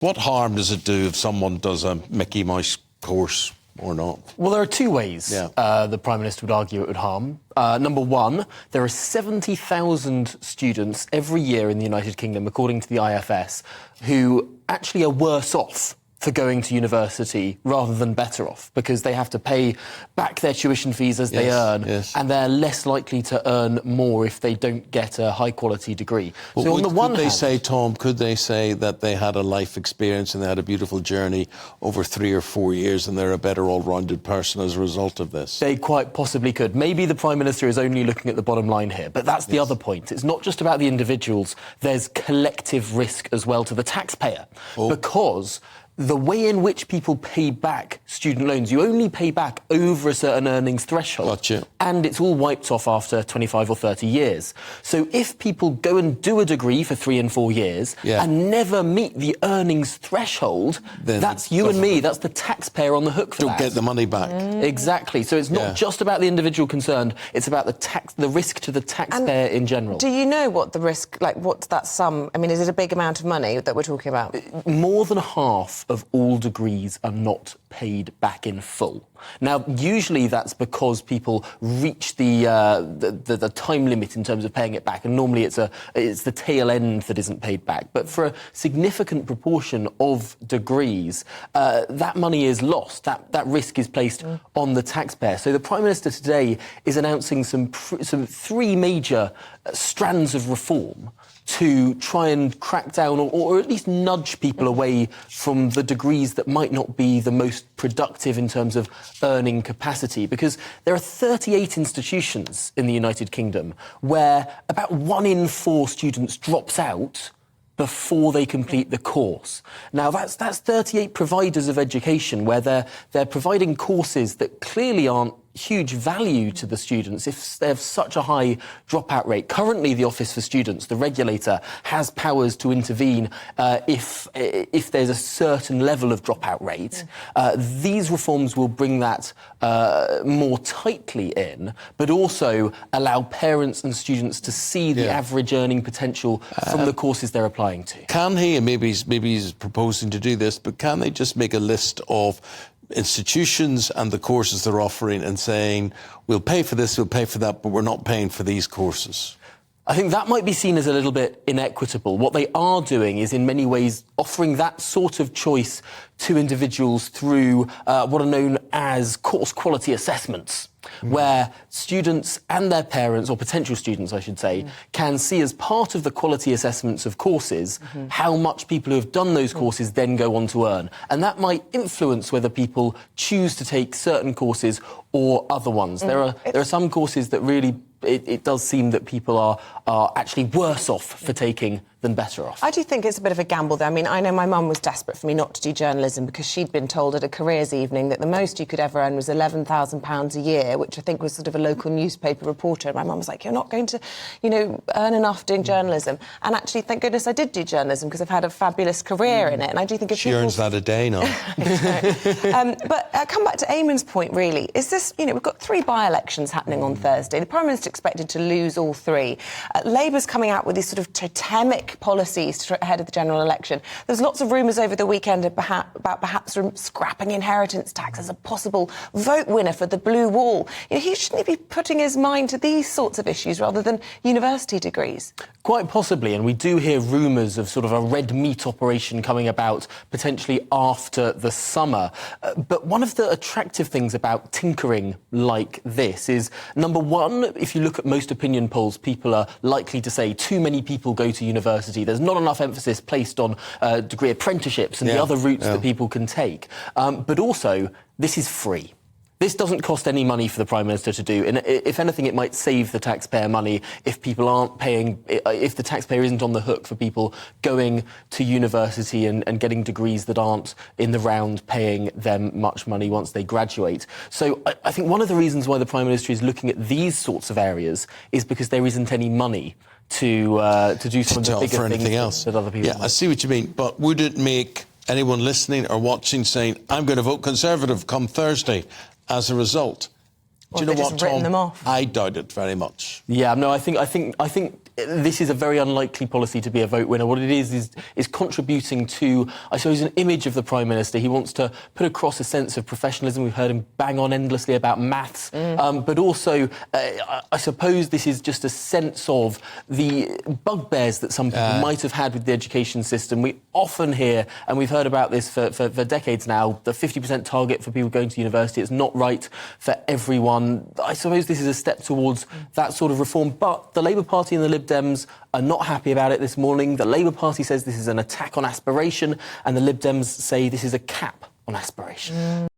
What harm does it do if someone does a Mickey Mouse course or not? Well, there are two ways the Prime Minister would argue it would harm. Number one, there are 70,000 students every year in the United Kingdom, according to the IFS, who actually are worse off for going to university rather than better off, because they have to pay back their tuition fees as they earn, and they're less likely to earn more if they don't get a high-quality degree. But so on the one hand... could they say that they had a life experience and they had a beautiful journey over 3 or 4 years and they're a better all-rounded person as a result of this? They quite possibly could. Maybe the Prime Minister is only looking at the bottom line here, but that's the other point. It's not just about the individuals. There's collective risk as well to the taxpayer, because the way in which people pay back student loans, you only pay back over a certain earnings threshold. Gotcha. And it's all wiped off after 25 or 30 years. So if people go and do a degree for 3 and 4 years and never meet the earnings threshold, then that's you and me, that's the taxpayer on the hook for that. Don't get the money back. Exactly. So it's not just about the individual concerned, it's about the risk to the taxpayer in general. Do you know what the risk, like what's that sum? I mean, is it a big amount of money that we're talking about? More than half of all degrees are not paid back in full. Now, usually that's because people reach the time limit in terms of paying it back, and normally it's the tail end that isn't paid back. But for a significant proportion of degrees, that money is lost. That risk is placed on the taxpayer. So the Prime Minister today is announcing some 3 major strands of reform to try and crack down or at least nudge people away from the degrees that might not be the most productive in terms of earning capacity. Because there are 38 institutions in the United Kingdom where about 1 in 4 students drops out before they complete the course. Now, that's 38 providers of education where they're providing courses that clearly aren't huge value to the students if they have such a high dropout rate. Currently, the Office for Students, the regulator, has powers to intervene if there's a certain level of dropout rate. These reforms will bring that more tightly in, but also allow parents and students to see the average earning potential from the courses they're applying to. Can he, and maybe he's proposing to do this, but can they just make a list of institutions and the courses they're offering and saying, we'll pay for this, we'll pay for that, but we're not paying for these courses? I think that might be seen as a little bit inequitable. What they are doing is in many ways offering that sort of choice to individuals through what are known as course quality assessments, where students and their parents, or potential students, I should say, can see as part of the quality assessments of courses how much people who have done those courses then go on to earn. And that might influence whether people choose to take certain courses or other ones. There are some courses that really, it does seem that people are actually worse off for taking than better off. I do think it's a bit of a gamble, though. I mean, I know my mum was desperate for me not to do journalism because she'd been told at a careers evening that the most you could ever earn was £11,000 a year, which I think was sort of a local newspaper reporter. And my mum was like, you're not going to, earn enough doing journalism. And actually, thank goodness I did do journalism because I've had a fabulous career in it. And I do think... She earns that a day now. But come back to Eamon's point, really. Is this, we've got 3 by-elections happening on Thursday. The Prime Minister expected to lose all 3. Labour's coming out with these sort of totemic policies ahead of the general election. There's lots of rumours over the weekend about perhaps scrapping inheritance tax as a possible vote winner for the blue wall. He shouldn't be putting his mind to these sorts of issues rather than university degrees. Quite possibly, and we do hear rumours of sort of a red meat operation coming about potentially after the summer. But one of the attractive things about tinkering like this is, number one, if you look at most opinion polls, people are likely to say too many people go to university. There's not enough emphasis placed on degree apprenticeships and the other routes that people can take. But also, this is free. This doesn't cost any money for the Prime Minister to do. And if anything, it might save the taxpayer money if people aren't paying, if the taxpayer isn't on the hook for people going to university and getting degrees that aren't in the round paying them much money once they graduate. So I think one of the reasons why the Prime Minister is looking at these sorts of areas is because there isn't any money to do some of the bigger things that other people I see what you mean, but would it make anyone listening or watching saying, I'm going to vote Conservative come Thursday as a result? Do you know what, Tom? Them off. I doubt it very much. Yeah, no, I think this is a very unlikely policy to be a vote winner. What it is contributing to, I suppose, an image of the Prime Minister. He wants to put across a sense of professionalism. We've heard him bang on endlessly about maths, but also, I suppose this is just a sense of the bugbears that some people might have had with the education system. We often hear, and we've heard about this for decades now, the 50% target for people going to university. It's not right for everyone. I suppose this is a step towards that sort of reform, but the Labour Party and the Lib Dems are not happy about it this morning. The Labour Party says this is an attack on aspiration, and the Lib Dems say this is a cap on aspiration.